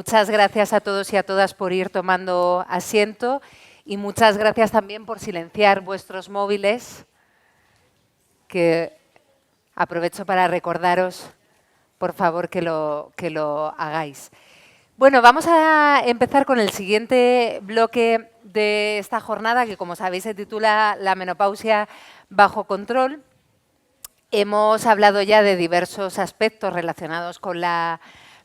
muchas gracias a todos y a todas por ir tomando asiento y muchas gracias también por silenciar vuestros móviles, que aprovecho para recordaros, por favor, que lo hagáis. Bueno, vamos a empezar con el siguiente bloque de esta jornada, que como sabéis se titula La menopausia bajo control. Hemos hablado ya de diversos aspectos relacionados con la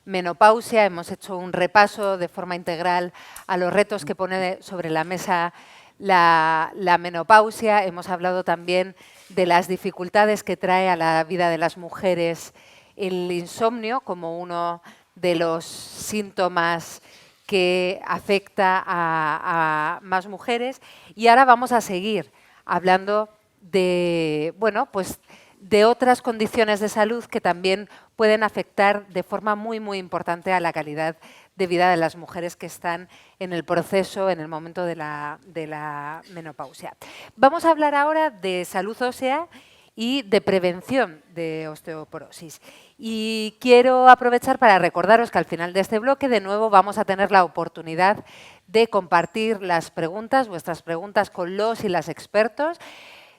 menopausia, hemos hecho un repaso de forma integral a los retos que pone sobre la mesa la menopausia, hemos hablado también de las dificultades que trae a la vida de las mujeres el insomnio como uno de los síntomas que afecta a más mujeres, y ahora vamos a seguir hablando de, bueno, pues de otras condiciones de salud que también pueden afectar de forma muy importante a la calidad de vida de las mujeres que están en el proceso, en el momento de la menopausia. Vamos a hablar ahora de salud ósea y de prevención de osteoporosis. Y quiero aprovechar para recordaros que al final de este bloque de nuevo vamos a tener la oportunidad de compartir las preguntas, vuestras preguntas con los y las expertos.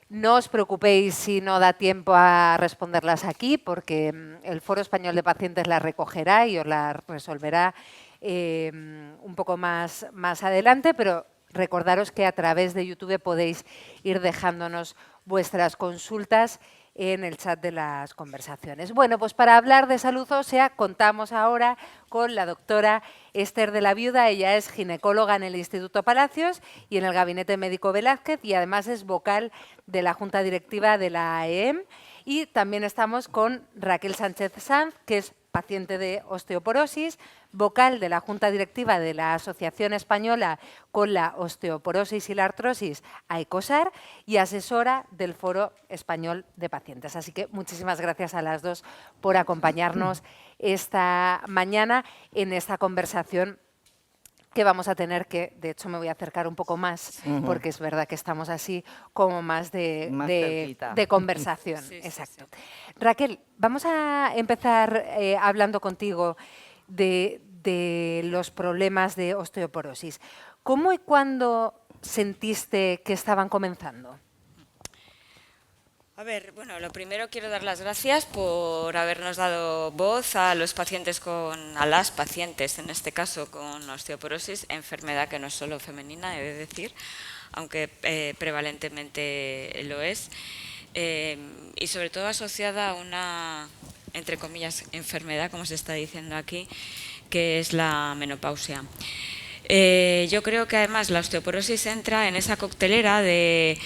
No os preocupéis si no da tiempo a responderlas aquí, porque el Foro Español de Pacientes las recogerá y os las resolverá un poco más adelante, pero recordaros que a través de YouTube podéis ir dejándonos vuestras consultas en el chat de las conversaciones. Bueno, pues para hablar de salud ósea contamos ahora con la doctora Esther de la Viuda. Ella es ginecóloga en el Instituto Palacios y en el Gabinete Médico Velázquez, y además es vocal de la Junta Directiva de la AEM. Y también estamos con Raquel Sánchez Sanz, que es paciente de osteoporosis, vocal de la Junta Directiva de la Asociación Española con la Osteoporosis y la Artrosis, AECOSAR, y asesora del Foro Español de Pacientes. Así que muchísimas gracias a las dos por acompañarnos esta mañana en esta conversación que vamos a tener, que de hecho me voy a acercar un poco más, porque es verdad que estamos así como más de conversación. Sí, exacto. Sí, sí. Raquel, vamos a empezar hablando contigo de los problemas de osteoporosis. ¿Cómo y cuándo sentiste que estaban comenzando? A ver, bueno, lo primero quiero dar las gracias por habernos dado voz a los pacientes a las pacientes, en este caso con osteoporosis, enfermedad que no es solo femenina, he de decir, aunque prevalentemente lo es, y sobre todo asociada a una, entre comillas, enfermedad, como se está diciendo aquí, que es la menopausia. Yo creo que además la osteoporosis entra en esa coctelera de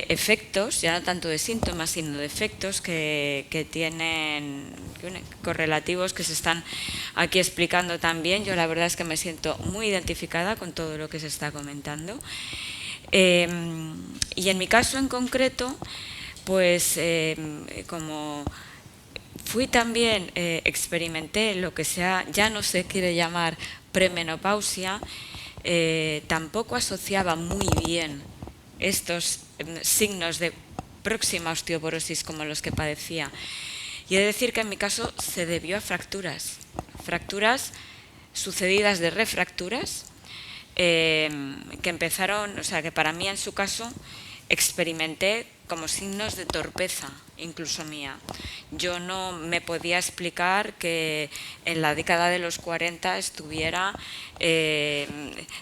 efectos, ya no tanto de síntomas, sino de efectos que tienen correlativos, que se están aquí explicando también. Yo la verdad es que me siento muy identificada con todo lo que se está comentando. Y en mi caso en concreto, pues como fui también, experimenté lo que ya no se quiere llamar premenopausia, tampoco asociaba muy bien estos signos de próxima osteoporosis como los que padecía. Y he de decir que en mi caso se debió a fracturas sucedidas de refracturas, que empezaron, o sea que para mí en su caso experimenté como signos de torpeza, incluso mía. Yo no me podía explicar que en la década de los 40 estuviera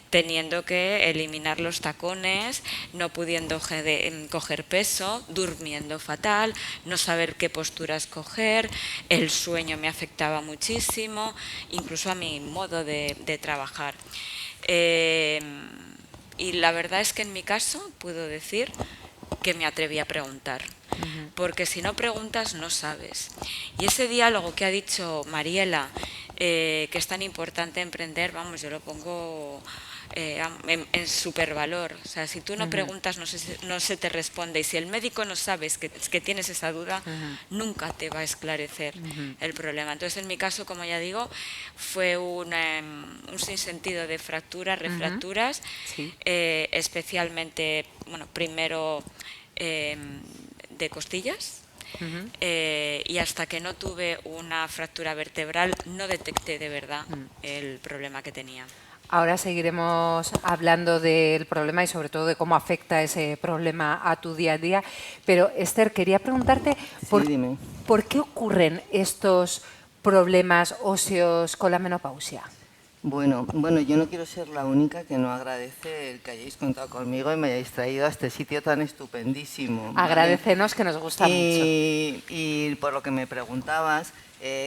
teniendo que eliminar los tacones, no pudiendo coger peso, durmiendo fatal, no saber qué postura escoger, el sueño me afectaba muchísimo, incluso a mi modo de trabajar. Y la verdad es que en mi caso puedo decir que me atreví a preguntar, porque si no preguntas no sabes. Y ese diálogo que ha dicho Mariela, que es tan importante emprender, vamos, yo lo pongo en supervalor. O sea, si tú no preguntas no se te responde, y si el médico no sabes que tienes esa duda, nunca te va a esclarecer el problema. Entonces en mi caso, como ya digo, fue un sinsentido de fracturas, refracturas, sí. Especialmente, bueno, primero de costillas, Y hasta que no tuve una fractura vertebral no detecté de verdad el problema que tenía. Ahora seguiremos hablando del problema y sobre todo de cómo afecta ese problema a tu día a día. Pero Esther, quería preguntarte ¿por qué ocurren estos problemas óseos con la menopausia? Bueno, yo no quiero ser la única que no agradece el que hayáis contado conmigo y me hayáis traído a este sitio tan estupendísimo. ¿Vale? Agradecenos, que nos gusta mucho. Y por lo que me preguntabas,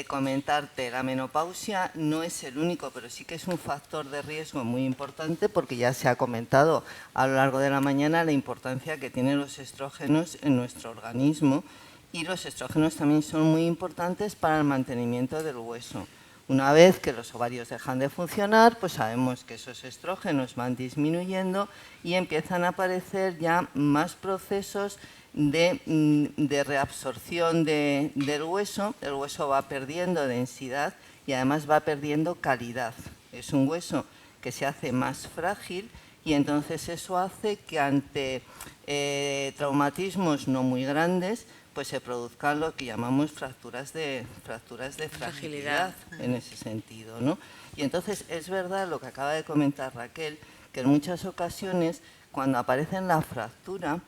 comentarte, la menopausia no es el único, pero sí que es un factor de riesgo muy importante, porque ya se ha comentado a lo largo de la mañana la importancia que tienen los estrógenos en nuestro organismo, y los estrógenos también son muy importantes para el mantenimiento del hueso. Una vez que los ovarios dejan de funcionar, pues sabemos que esos estrógenos van disminuyendo y empiezan a aparecer ya más procesos de reabsorción del hueso. El hueso va perdiendo densidad y además va perdiendo calidad. Es un hueso que se hace más frágil y entonces eso hace que ante traumatismos no muy grandes pues se produzcan lo que llamamos fracturas de fragilidad en ese sentido, ¿no? Y entonces es verdad lo que acaba de comentar Raquel, que en muchas ocasiones cuando aparece la fractura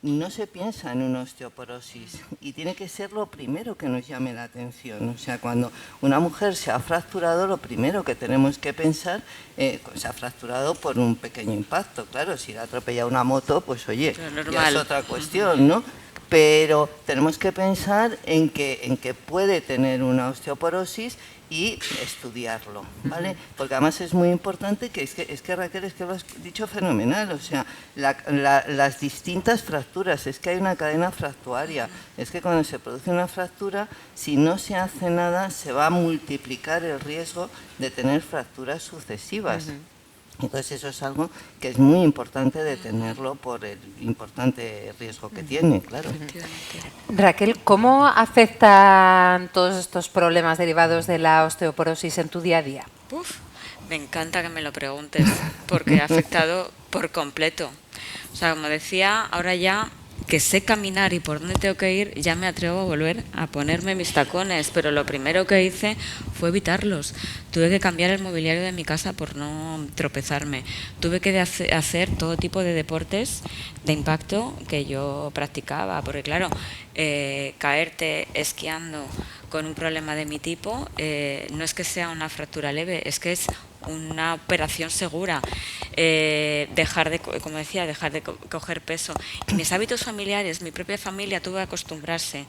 no se piensa en una osteoporosis y tiene que ser lo primero que nos llame la atención. O sea, cuando una mujer se ha fracturado, lo primero que tenemos que pensar, se ha fracturado por un pequeño impacto. Claro, si la atropella una moto, pues oye, ya es otra cuestión, ¿no? Pero tenemos que pensar en que puede tener una osteoporosis y estudiarlo, ¿vale? Porque además es muy importante que Raquel, es que lo has dicho fenomenal, o sea, las distintas fracturas, es que hay una cadena fractuaria, es que cuando se produce una fractura, si no se hace nada, se va a multiplicar el riesgo de tener fracturas sucesivas. Entonces eso es algo que es muy importante de tenerlo por el importante riesgo que tiene, claro. Raquel, ¿cómo afectan todos estos problemas derivados de la osteoporosis en tu día a día? Me encanta que me lo preguntes, porque ha afectado por completo. O sea, como decía, ahora ya que sé caminar y por dónde tengo que ir, ya me atrevo a volver a ponerme mis tacones, pero lo primero que hice fue evitarlos. Tuve que cambiar el mobiliario de mi casa por no tropezarme. Tuve que hacer todo tipo de deportes de impacto que yo practicaba, porque claro, caerte esquiando con un problema de mi tipo no es que sea una fractura leve, es que es una operación segura. Dejar de coger peso. Y mis hábitos familiares, mi propia familia tuvo que acostumbrarse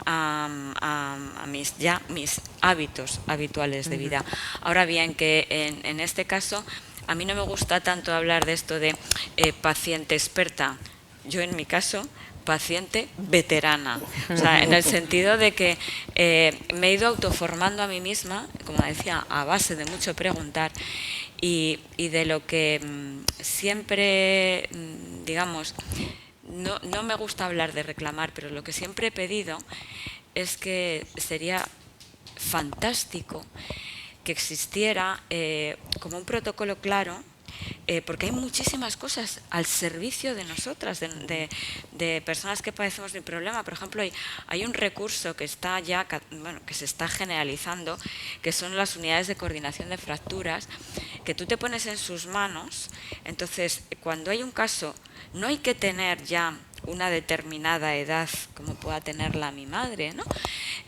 a mis hábitos habituales de vida. Ahora bien, que en este caso a mí no me gusta tanto hablar de esto de paciente experta. Yo en mi caso paciente veterana, o sea, en el sentido de que me he ido autoformando a mí misma, como decía, a base de mucho preguntar y de lo que siempre, digamos, no me gusta hablar de reclamar, pero lo que siempre he pedido es que sería fantástico que existiera como un protocolo claro, porque hay muchísimas cosas al servicio de nosotras, de personas que padecemos de un problema. Por ejemplo, hay un recurso que está ya, bueno, que se está generalizando, que son las unidades de coordinación de fracturas, que tú te pones en sus manos. Entonces, cuando hay un caso, no hay que tener ya una determinada edad, como pueda tenerla mi madre, ¿no?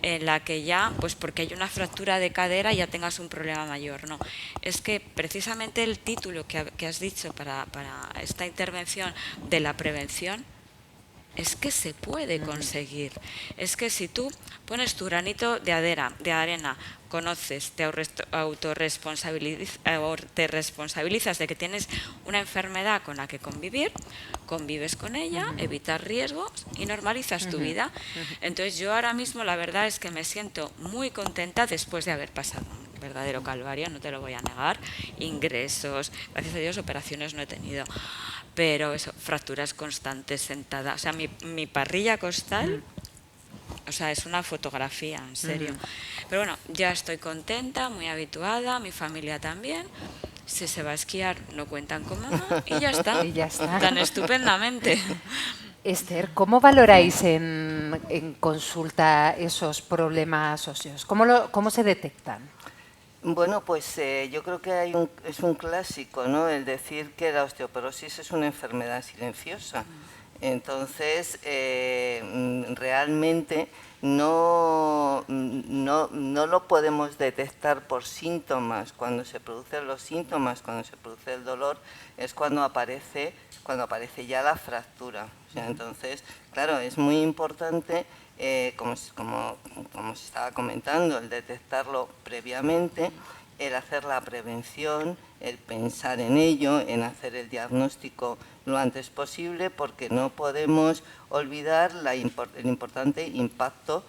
En la que ya, pues porque hay una fractura de cadera, ya tengas un problema mayor, no. Es que precisamente el título que has dicho para esta intervención de la prevención, es que se puede conseguir. Es que si tú pones tu granito de arena, conoces, te responsabilizas de que tienes una enfermedad con la que convivir, convives con ella, evitas riesgos y normalizas tu vida. Entonces yo ahora mismo la verdad es que me siento muy contenta después de haber pasado un verdadero calvario, no te lo voy a negar, ingresos, gracias a Dios operaciones no he tenido, pero eso, fracturas constantes sentada, o sea, mi parrilla costal, o sea, es una fotografía, en serio. Pero bueno, ya estoy contenta, muy habituada, mi familia también. Si se va a esquiar, no cuentan con mamá y ya está. Y ya está. Tan estupendamente. Esther, ¿cómo valoráis en consulta esos problemas óseos? ¿Cómo se detectan? Bueno, pues yo creo que es un clásico, ¿no? El decir que la osteoporosis es una enfermedad silenciosa. Entonces, realmente no lo podemos detectar por síntomas. Cuando se producen los síntomas, cuando se produce el dolor, es cuando aparece ya la fractura. O sea, entonces, claro, es muy importante, como se estaba comentando, el detectarlo previamente, el hacer la prevención, el pensar en ello, en hacer el diagnóstico lo antes posible, porque no podemos olvidar el importante impacto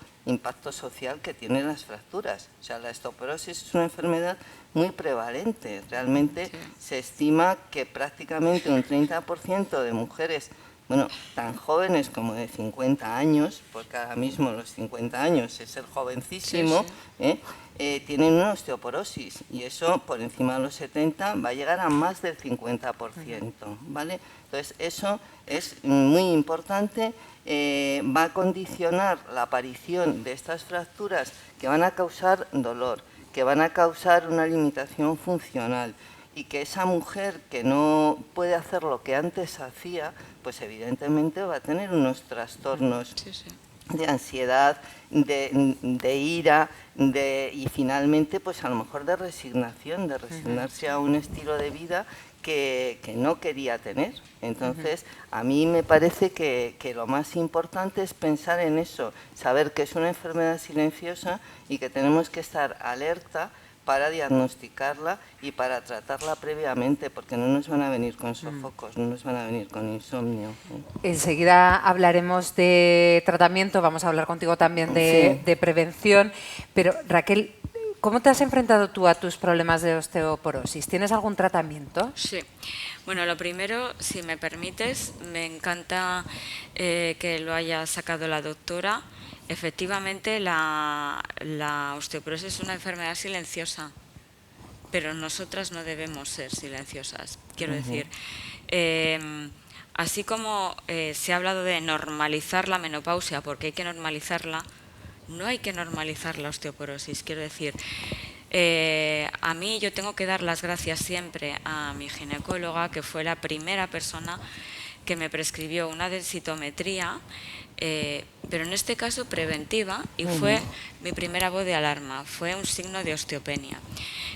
social que tienen las fracturas. O sea, la osteoporosis es una enfermedad muy prevalente. Realmente se estima que prácticamente un 30% de mujeres, bueno, tan jóvenes como de 50 años, porque ahora mismo los 50 años es ser jovencísimo, tienen una osteoporosis, y eso por encima de los 70 va a llegar a más del 50%, ¿vale? Entonces eso es muy importante, va a condicionar la aparición de estas fracturas que van a causar dolor, que van a causar una limitación funcional, y que esa mujer que no puede hacer lo que antes hacía, pues evidentemente va a tener unos trastornos de ansiedad, de ira, y finalmente pues a lo mejor de resignación, de resignarse a un estilo de vida que no quería tener. Entonces, a mí me parece que lo más importante es pensar en eso, saber que es una enfermedad silenciosa y que tenemos que estar alerta para diagnosticarla y para tratarla previamente, porque no nos van a venir con sofocos, no nos van a venir con insomnio. Enseguida hablaremos de tratamiento, vamos a hablar contigo también de prevención, pero Raquel, ¿cómo te has enfrentado tú a tus problemas de osteoporosis? ¿Tienes algún tratamiento? Sí. Bueno, lo primero, si me permites, me encanta que lo haya sacado la doctora. Efectivamente, la osteoporosis es una enfermedad silenciosa, pero nosotras no debemos ser silenciosas. Quiero decir, así como se ha hablado de normalizar la menopausia, porque hay que normalizarla, no hay que normalizar la osteoporosis. Quiero decir, a mí yo tengo que dar las gracias siempre a mi ginecóloga, que fue la primera persona que me prescribió una densitometría, pero en este caso preventiva, y fue mi primera voz de alarma, fue un signo de osteopenia.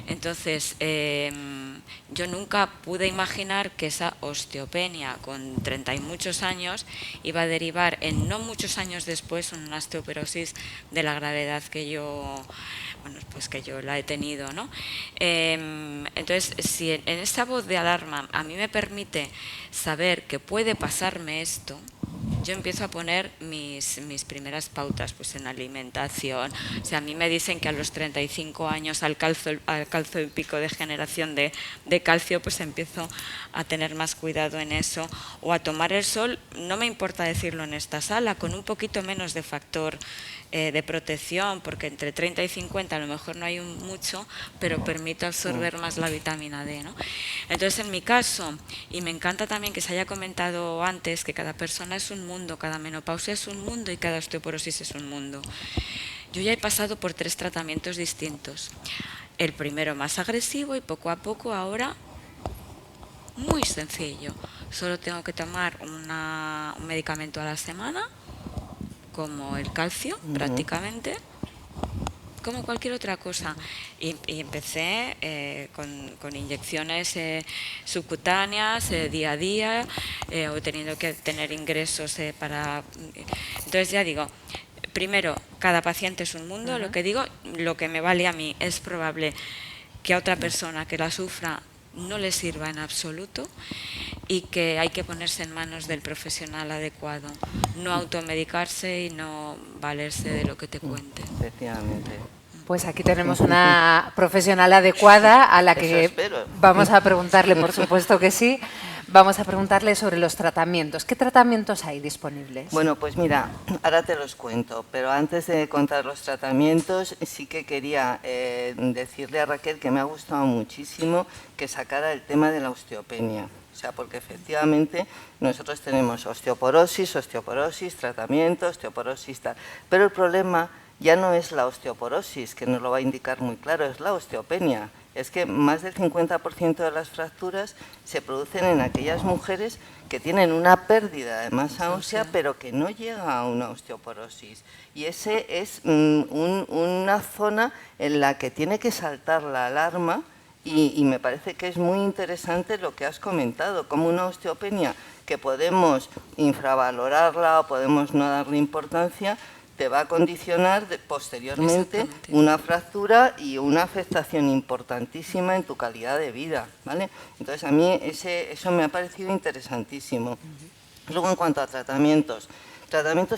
Entonces, yo nunca pude imaginar que esa osteopenia con 30 y muchos años iba a derivar en no muchos años después en una osteoporosis de la gravedad que yo, bueno, pues que yo la he tenido, ¿no? Entonces, si en esta voz de alarma a mí me permite saber que puede pasarme esto, yo empiezo a poner mis primeras pautas, pues en alimentación. O sea, a mí me dicen que a los 35 años alcanzo el pico de generación de calcio, pues empiezo a tener más cuidado en eso. O a tomar el sol, no me importa decirlo en esta sala, con un poquito menos de factor de protección, porque entre 30 y 50 a lo mejor no hay mucho, pero permite absorber más la vitamina D, ¿no? Entonces, en mi caso, y me encanta también que se haya comentado antes que cada persona es un mundo, cada menopausia es un mundo y cada osteoporosis es un mundo. Yo ya he pasado por 3 tratamientos distintos. El primero más agresivo y poco a poco ahora muy sencillo. Solo tengo que tomar un medicamento a la semana, como el calcio, prácticamente, como cualquier otra cosa. Y empecé con inyecciones subcutáneas día a día, o teniendo que tener ingresos para... Entonces ya digo, primero, cada paciente es un mundo. Lo que digo, lo que me vale a mí, es probable que a otra persona que la sufra no le sirva en absoluto, y que hay que ponerse en manos del profesional adecuado, no automedicarse y no valerse de lo que te cuente. Efectivamente. Pues aquí tenemos una profesional adecuada a la que vamos a preguntarle, por supuesto que sí, vamos a preguntarle sobre los tratamientos. ¿Qué tratamientos hay disponibles? Bueno, pues mira, ahora te los cuento, pero antes de contar los tratamientos, sí que quería decirle a Raquel que me ha gustado muchísimo que sacara el tema de la osteopenia. O sea, porque efectivamente nosotros tenemos osteoporosis, tratamiento, osteoporosis tal. Pero el problema ya no es la osteoporosis, que nos lo va a indicar muy claro, es la osteopenia. Es que más del 50% de las fracturas se producen en aquellas mujeres que tienen una pérdida de masa ósea, pero que no llega a una osteoporosis. Y ese es una zona en la que tiene que saltar la alarma. Y me parece que es muy interesante lo que has comentado, como una osteopenia que podemos infravalorarla o podemos no darle importancia, te va a condicionar posteriormente una fractura y una afectación importantísima en tu calidad de vida, ¿vale? Entonces, a mí eso me ha parecido interesantísimo. Luego, en cuanto a tratamientos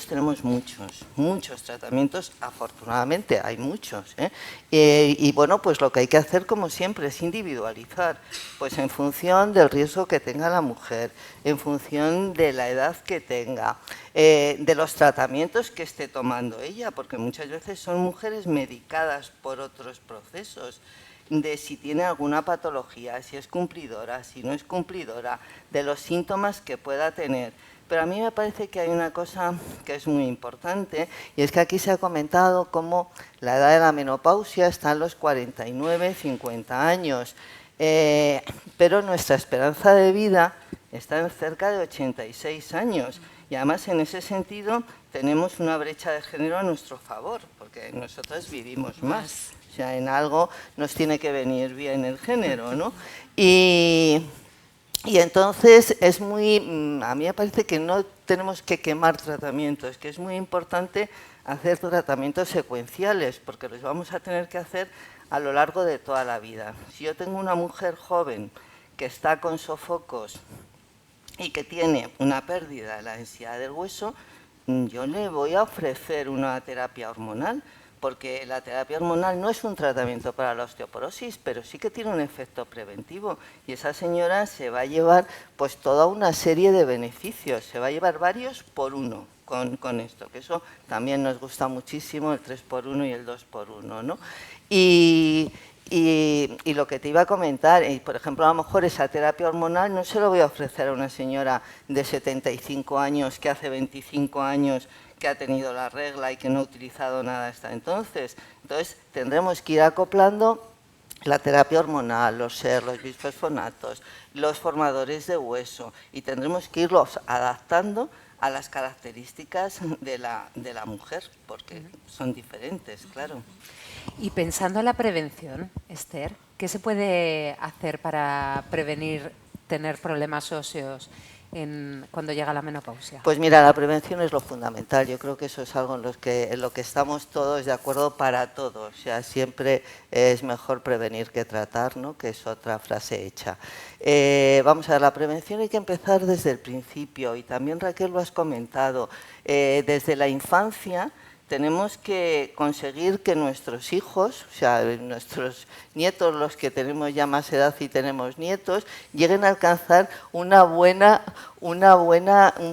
tenemos muchos tratamientos, afortunadamente hay muchos, ¿eh? Y bueno, pues lo que hay que hacer, como siempre, es individualizar, pues en función del riesgo que tenga la mujer, en función de la edad que tenga, de los tratamientos que esté tomando ella, porque muchas veces son mujeres medicadas por otros procesos, de si tiene alguna patología, si es cumplidora, si no es cumplidora, de los síntomas que pueda tener. Pero a mí me parece que hay una cosa que es muy importante, y es que aquí se ha comentado cómo la edad de la menopausia está en los 49, 50 años, pero nuestra esperanza de vida está en cerca de 86 años. Y además, en ese sentido, tenemos una brecha de género a nuestro favor, porque nosotros vivimos más. O sea, en algo nos tiene que venir bien el género, ¿no? Y entonces a mí me parece que no tenemos que quemar tratamientos, que es muy importante hacer tratamientos secuenciales, porque los vamos a tener que hacer a lo largo de toda la vida. Si yo tengo una mujer joven que está con sofocos y que tiene una pérdida de la densidad del hueso, yo le voy a ofrecer una terapia hormonal, porque la terapia hormonal no es un tratamiento para la osteoporosis, pero sí que tiene un efecto preventivo, y esa señora se va a llevar pues toda una serie de beneficios, se va a llevar varios por uno con esto, que eso también nos gusta muchísimo, el 3x1 y el 2x1, ¿no? Y lo que te iba a comentar, por ejemplo, a lo mejor esa terapia hormonal no se lo voy a ofrecer a una señora de 75 años que hace 25 años que ha tenido la regla y que no ha utilizado nada hasta entonces. Entonces, tendremos que ir acoplando la terapia hormonal, los SER, los bisfosfonatos, los formadores de hueso, y tendremos que irlos adaptando a las características de la mujer, porque son diferentes, claro. Y pensando en la prevención, Esther, ¿qué se puede hacer para prevenir tener problemas óseos cuando llega la menopausia? Pues mira, la prevención es lo fundamental. Yo creo que eso es algo en lo que estamos todos de acuerdo para todos. O sea, siempre es mejor prevenir que tratar, ¿no? Que es otra frase hecha. Vamos a ver, la prevención hay que empezar desde el principio, y también, Raquel, lo has comentado, desde la infancia. Tenemos que conseguir que nuestros hijos, o sea, nuestros nietos, los que tenemos ya más edad y tenemos nietos, lleguen a alcanzar un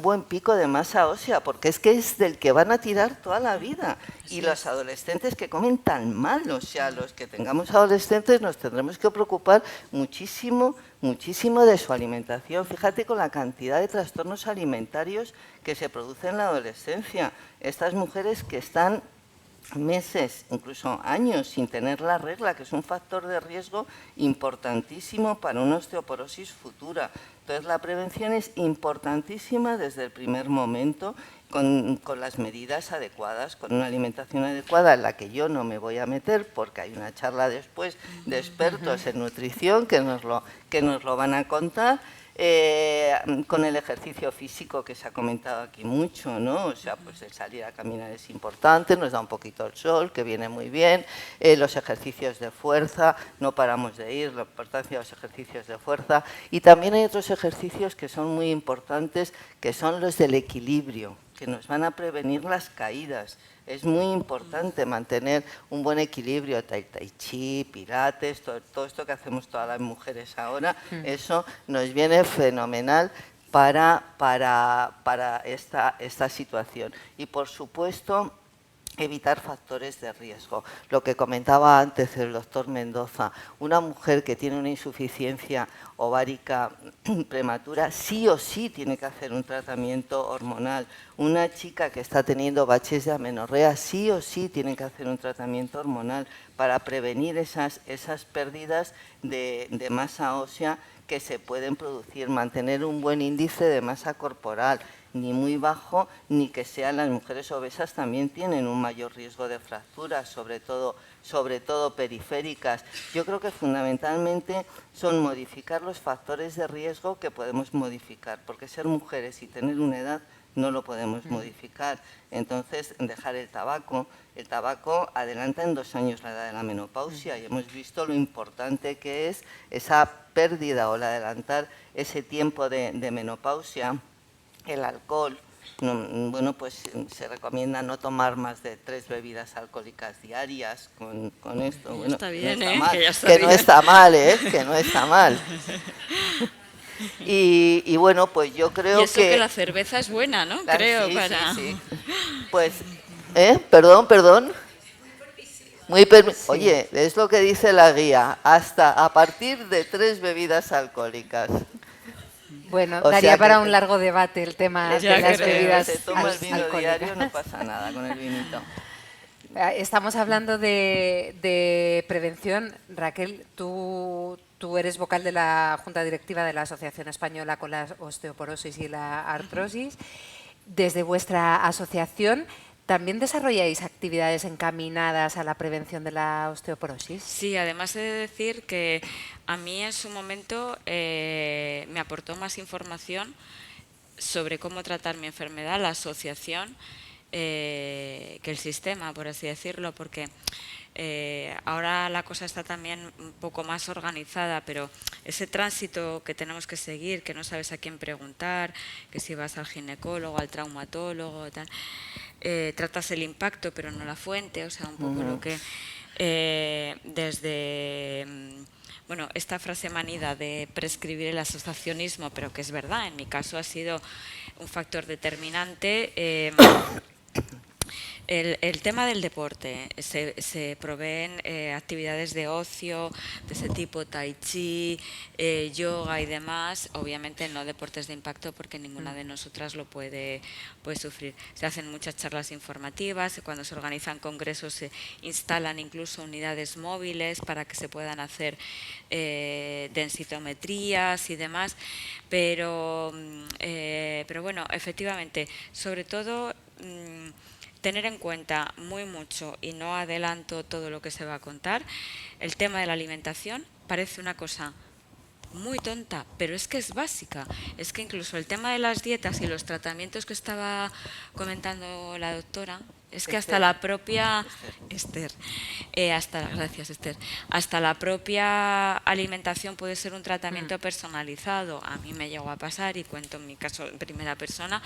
buen pico de masa ósea, porque es que es del que van a tirar toda la vida. Y los adolescentes que comen tan mal, o sea, los que tengamos adolescentes nos tendremos que preocupar muchísimo de su alimentación. Fíjate con la cantidad de trastornos alimentarios que se producen en la adolescencia. Estas mujeres que están meses, incluso años, sin tener la regla, que es un factor de riesgo importantísimo para una osteoporosis futura. Entonces, la prevención es importantísima desde el primer momento, con las medidas adecuadas, con una alimentación adecuada, en la que yo no me voy a meter, porque hay una charla después de expertos en nutrición que nos lo van a contar. Con el ejercicio físico, que se ha comentado aquí mucho, ¿no? O sea, pues el salir a caminar es importante, nos da un poquito el sol, que viene muy bien, los ejercicios de fuerza, no paramos de ir, la importancia de los ejercicios de fuerza, y también hay otros ejercicios que son muy importantes, que son los del equilibrio, que nos van a prevenir las caídas. Es muy importante mantener un buen equilibrio, tai chi, pilates, todo esto que hacemos todas las mujeres ahora, eso nos viene fenomenal para esta situación. Y por supuesto, evitar factores de riesgo. Lo que comentaba antes el doctor Mendoza, una mujer que tiene una insuficiencia ovárica prematura sí o sí tiene que hacer un tratamiento hormonal. Una chica que está teniendo baches de amenorrea sí o sí tiene que hacer un tratamiento hormonal para prevenir esas pérdidas de masa ósea que se pueden producir, mantener un buen índice de masa corporal, ni muy bajo, ni que sean las mujeres obesas también tienen un mayor riesgo de fracturas, sobre todo periféricas. Yo creo que fundamentalmente son modificar los factores de riesgo que podemos modificar, porque ser mujeres y tener una edad no lo podemos modificar. Entonces, dejar el tabaco adelanta en 2 años la edad de la menopausia y hemos visto lo importante que es esa pérdida o el adelantar ese tiempo de menopausia. El alcohol, bueno, pues se recomienda no tomar más de 3 bebidas alcohólicas diarias con esto. Bueno, está bien, no está mal, que no está mal, que no está mal. Y bueno, pues yo creo y eso que la cerveza es buena, ¿no? Creo, sí, para... sí. Pues, perdón. Oye, es lo que dice la guía, hasta a partir de 3 bebidas alcohólicas. Bueno, O daría sea para que un largo debate el tema Ya de las creo. bebidas Se toma el vino alcohólicas. diario, no pasa nada con el vinito. Estamos hablando de prevención. Raquel, tú eres vocal de la Junta Directiva de la Asociación Española con la Osteoporosis y la Artrosis. Desde vuestra asociación, ¿también desarrolláis actividades encaminadas a la prevención de la osteoporosis? Sí, además he de decir que a mí en su momento me aportó más información sobre cómo tratar mi enfermedad, la asociación, que el sistema, por así decirlo, porque ahora la cosa está también un poco más organizada, pero ese tránsito que tenemos que seguir, que no sabes a quién preguntar, que si vas al ginecólogo, al traumatólogo, tal, tratas el impacto pero no la fuente, o sea, un poco lo que desde... Bueno, esta frase manida de prescribir el asociacionismo, pero que es verdad, en mi caso ha sido un factor determinante. El tema del deporte, se proveen actividades de ocio de ese tipo, tai chi, yoga y demás, obviamente no deportes de impacto porque ninguna de nosotras lo puede sufrir. Se hacen muchas charlas informativas, cuando se organizan congresos se instalan incluso unidades móviles para que se puedan hacer densitometrías y demás, pero bueno, efectivamente, sobre todo... tener en cuenta muy mucho, y no adelanto todo lo que se va a contar, el tema de la alimentación. Parece una cosa muy tonta, pero es que es básica. Es que incluso el tema de las dietas y los tratamientos que estaba comentando la doctora, es que hasta la propia gracias Esther, hasta la propia alimentación puede ser un tratamiento personalizado. A mí me llegó a pasar, y cuento en mi caso en primera persona,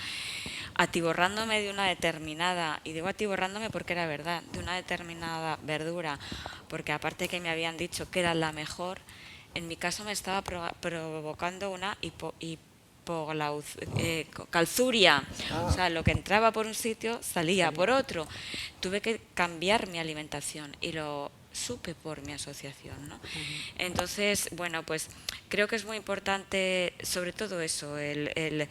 atiborrándome de una determinada, y digo atiborrándome porque era verdad, de una determinada verdura, porque aparte que me habían dicho que era la mejor, en mi caso me estaba provocando una calzuria. O sea, lo que entraba por un sitio salía por otro. Tuve que cambiar mi alimentación y lo supe por mi asociación, ¿no? Entonces, bueno, pues creo que es muy importante, sobre todo eso, el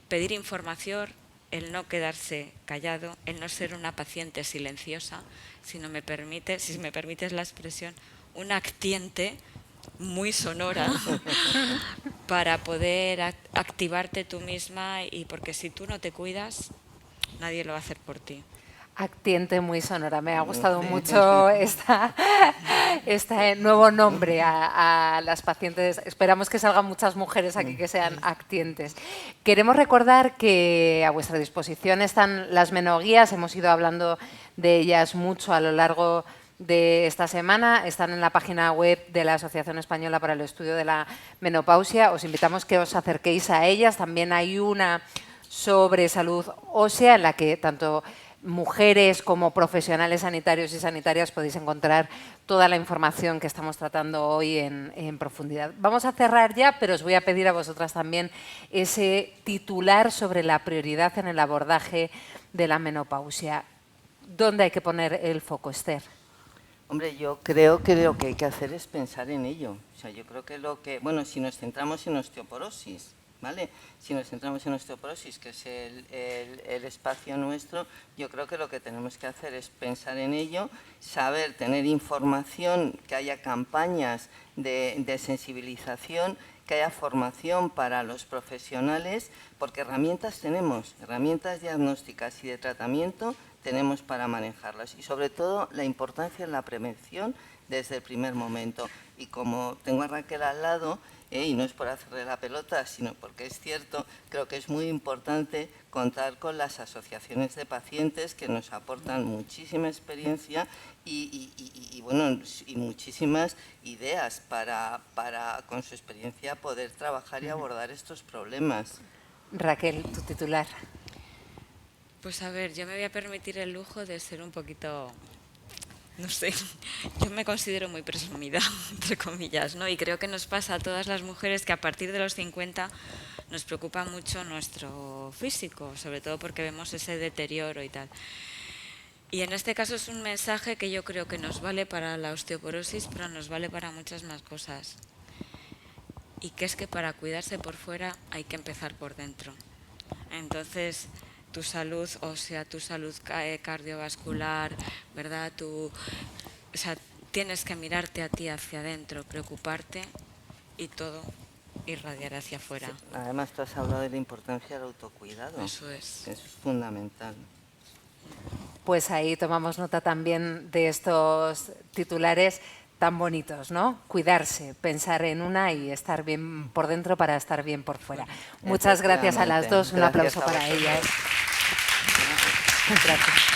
pedir información, el no quedarse callado, el no ser una paciente silenciosa, si me permites la expresión, una actiente muy sonora para poder activarte tú misma, y porque si tú no te cuidas, nadie lo va a hacer por ti. Actiente muy sonora. Me ha gustado mucho este nuevo nombre a las pacientes. Esperamos que salgan muchas mujeres aquí que sean actientes. Queremos recordar que a vuestra disposición están las menoguías. Hemos ido hablando de ellas mucho a lo largo de esta semana. Están en la página web de la Asociación Española para el Estudio de la Menopausia. Os invitamos que os acerquéis a ellas. También hay una sobre salud ósea en la que tanto mujeres como profesionales sanitarios y sanitarias podéis encontrar toda la información que estamos tratando hoy en profundidad. Vamos a cerrar ya, pero os voy a pedir a vosotras también ese titular sobre la prioridad en el abordaje de la menopausia. ¿Dónde hay que poner el foco, Esther? Hombre, yo creo que lo que hay que hacer es pensar en ello. O sea, yo creo que bueno, si nos centramos en osteoporosis, ¿vale? Si nos centramos en osteoporosis, que es el espacio nuestro, yo creo que lo que tenemos que hacer es pensar en ello, saber, tener información, que haya campañas de sensibilización, que haya formación para los profesionales, porque herramientas tenemos, herramientas diagnósticas y de tratamiento tenemos para manejarlas. Y sobre todo la importancia en la prevención desde el primer momento. Y como tengo a Raquel al lado, y no es por hacerle la pelota, sino porque es cierto, creo que es muy importante contar con las asociaciones de pacientes que nos aportan muchísima experiencia y muchísimas ideas para, con su experiencia, poder trabajar y abordar estos problemas. Raquel, tu titular. Pues a ver, yo me voy a permitir el lujo de ser un poquito, no sé, yo me considero muy presumida, entre comillas, ¿no? Y creo que nos pasa a todas las mujeres que a partir de los 50 nos preocupa mucho nuestro físico, sobre todo porque vemos ese deterioro y tal. Y en este caso es un mensaje que yo creo que nos vale para la osteoporosis, pero nos vale para muchas más cosas. Y que es que para cuidarse por fuera hay que empezar por dentro. Entonces, tu salud, o sea, tu salud cardiovascular, ¿verdad? O sea, tienes que mirarte a ti hacia adentro, preocuparte y todo irradiar hacia afuera. Sí, además, tú has hablado de la importancia del autocuidado. Eso es. Eso es fundamental. Pues ahí tomamos nota también de estos titulares tan bonitos, ¿no? Cuidarse, pensar en una y estar bien por dentro para estar bien por fuera. Muchas gracias a las dos, un aplauso para ellas. Gracias.